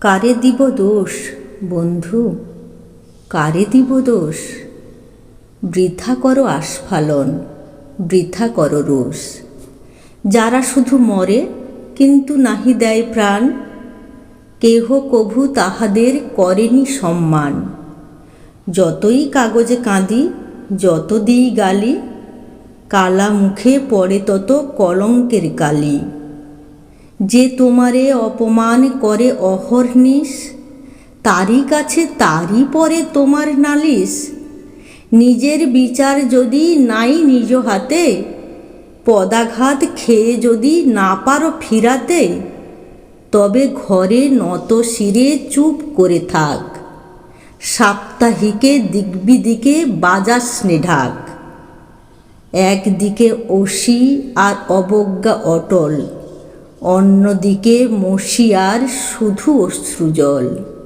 কারে দিব দোষ বন্ধু, কারে দিব দোষ? বৃথা করো আস্ফালন, বৃথা করো রোষ। যারা শুধু মরে কিন্তু নাহি দেয় প্রাণ, কেহ কভু তাহাদের করেনি সম্মান। যতই কাগজে কাঁদি, যত দিই গালি, কালা মুখে পড়ে তত কলঙ্কের কালি। যে তোমারে অপমান করে অহর্নিশ, তারই কাছে তারই পরে তোমার নালিশ। নিজের বিচার যদি নাই নিজ হাতে, পদাঘাত খেয়ে যদি না পারো ফিরাতে, তবে ঘরে নত শিরে চুপ করে থাক। সাপ্তাহিকে দিকবিদিকে বাজাসনে ঢাক। একদিকে অসি আর অবজ্ঞা অটল, অন্যদিকে মসি আর শুধু অশ্রুজল।